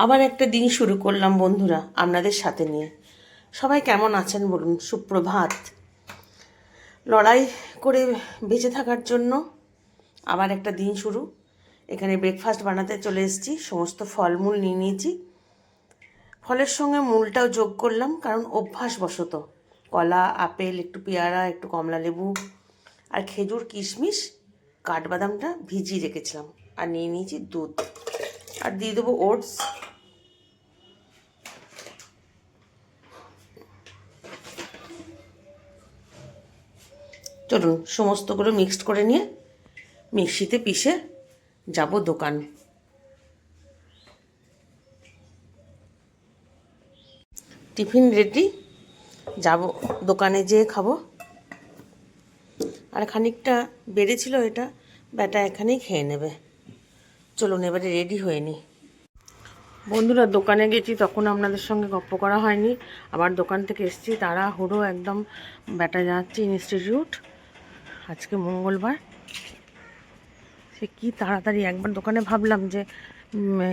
আবার একটা দিন শুরু করলাম বন্ধুরা আপনাদের সাথে নিয়ে। সবাই কেমন আছেন বলুন? সুপ্রভাত। লড়াই করে বেঁচে থাকার জন্য আবার একটা দিন শুরু। এখানে ব্রেকফাস্ট বানাতে চলে এসেছি। সমস্ত ফলমূল নিয়ে নিয়েছি, ফলের সঙ্গে মূলটাও যোগ করলাম, কারণ অভ্যাসবশত কলা, আপেল, একটু পেয়ারা, একটু কমলা লেবু আর খেজুর, কিশমিশ, কাঠবাদামটা ভিজিয়ে রেখেছিলাম। আর নিয়ে নিয়েছি দুধ, আর দিয়ে দেবো ওটস। চলুন সমস্তগুলো মিক্সড করে নিয়ে মিক্সিতে পিষে যাব দোকান। টিফিন রেডি, যাব দোকানে যেয়ে খাবো। আর খানিকটা বেড়েছিল, এটা ব্যাটা এখানেই খেয়ে নেবে। চলুন এবারে রেডি হয়ে নিই। বন্ধুরা, দোকানে গেছি তখন আপনাদের সঙ্গে গপ্প করা হয়নি। আবার দোকান থেকে এসেছি তাড়াহুড়ো একদম, ব্যাটা যাচ্ছি ইনস্টিটিউট। আজকে মঙ্গলবার, সে কি তাড়াতাড়ি একবার দোকানে ভাবলাম যে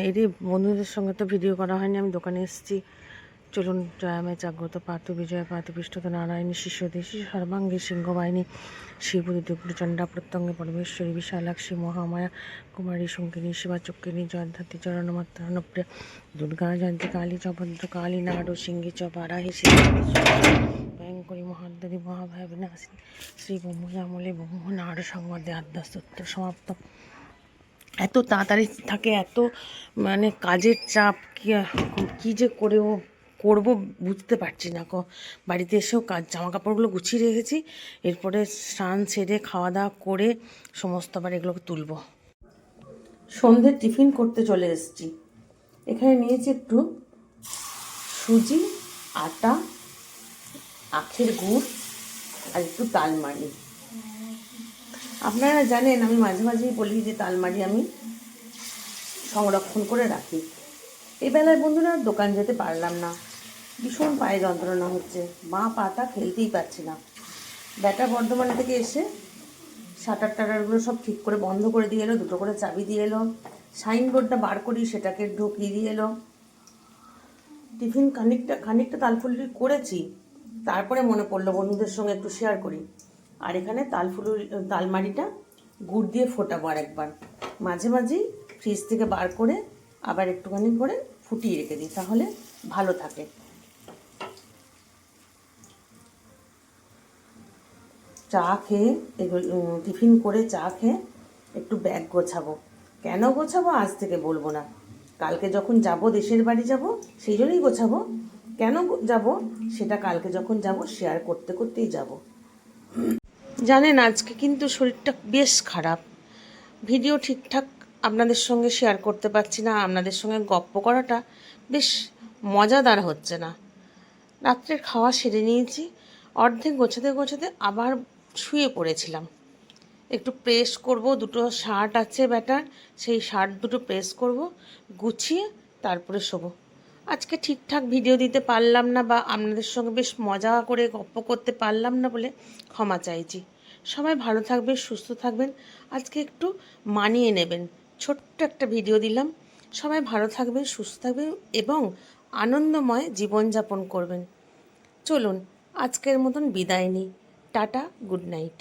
এরই বন্ধুদের সঙ্গে তো ভিডিও করা হয়নি, আমি দোকানে এসেছি। চলুন, জয়ামে জাগ্রত পাতু বিজয় পাতু পৃষ্ঠত নারায়ণী শিষ্যদেশী সর্বাঙ্গী সিংহবাহিনী শিবুদি দুগ্লচণ্ডা প্রত্যঙ্গে পরমেশ্বরী বিশালাক্ষী মহামায়া কুমারী শঙ্কিনী শিবা চক্কিনী জয়ধাত্রী চরণমাত্রানপ্রিয়া দুর্গা জয়ন্তী কালী চ ভদ্র কালী নাড়ু সিংহী চ বারাহি ভয়ঙ্করী মহাদ্দারী মহাভয় বিনাশিনী শ্রী ব্রহ্মজামলে ব্রহ্ম নাড়ু সংবাদে আদ্যাস্তোত্র সমাপ্ত। এত তাড়াতাড়ি থাকে, এত মানে কাজের চাপ, কী যে করবো বুঝতে পারছি না। বাড়িতে এসেও জামা কাপড়গুলো গুছিয়ে রেখেছি, এরপরে স্নান সেরে খাওয়া দাওয়া করে সমস্ত আবার এগুলোকে তুলব। সন্ধ্যে টিফিন করতে চলে এসেছি। এখানে নিয়েছি একটু সুজি, আটা, আখের গুড় আর একটু তালমারি। আপনারা জানেন আমি মাঝে মাঝেই বলি যে তালমারি আমি সংরক্ষণ করে রাখি। এই বেলায় বন্ধুরা দোকান যেতে পারলাম না, ভীষণ পায়ে যন্ত্রণা হচ্ছে, পাটা ফেলতেই পারছি না। ব্যাটা বর্ধমান থেকে এসে শাটার টাটারগুলো সব ঠিক করে বন্ধ করে দিয়ে এলো, দুটো করে চাবি দিয়ে এলো, সাইনবোর্ডটা বার করি সেটাকে ঢুকিয়ে দিয়ে এলো। টিফিন খানিকটা তালফুলি করেছি, তারপরে মনে পড়লো বন্ধুদের সঙ্গে একটু শেয়ার করি। আর এখানে তালমারিটা গুড় দিয়ে ফোটাবো আরেকবার। মাঝে মাঝেই ফ্রিজ থেকে বার করে আবার একটুখানি করে ফুটিয়ে রেখে দিই, তাহলে ভালো থাকে। চা খেয়ে টিফিন করে চা খেয়ে একটু ব্যাগ গোছাবো। কেন গোছাবো আজ থেকে বলবো না, কালকে যখন যাব দেশের বাড়ি যাব সেই জন্যই গোছাবো। কেন যাব সেটা কালকে যখন যাব শেয়ার করতে করতেই যাব। জানেন আজকে কিন্তু শরীরটা বেশ খারাপ, ভিডিও ঠিকঠাক আপনাদের সঙ্গে শেয়ার করতে পারছি না, আপনাদের সঙ্গে গপ্প করাটা বেশ মজাদার হচ্ছে না। রাত্রের খাওয়া সেরে নিয়েছি, অর্ধেক গোছাতে গোছাতে আবার শুয়ে পড়েছিলাম। একটু প্রেস করব, দুটো শার্ট আছে ব্যাটার, সেই শার্ট দুটো প্রেস করব, গুছিয়ে তারপরে শোবো। আজকে ঠিকঠাক ভিডিও দিতে পারলাম না বা আপনাদের সঙ্গে বেশ মজা করে গপ্প করতে পারলাম না বলে ক্ষমা চাইছি। সবাই ভালো থাকবেন, সুস্থ থাকবেন, আজকে একটু মানিয়ে নেবেন। ছোট্ট একটা ভিডিও দিলাম। সবাই ভালো থাকবেন, সুস্থ থাকবেন এবং আনন্দময় জীবনযাপন করবেন। চলুন আজকের মতন বিদায় নিই। Tata, good night.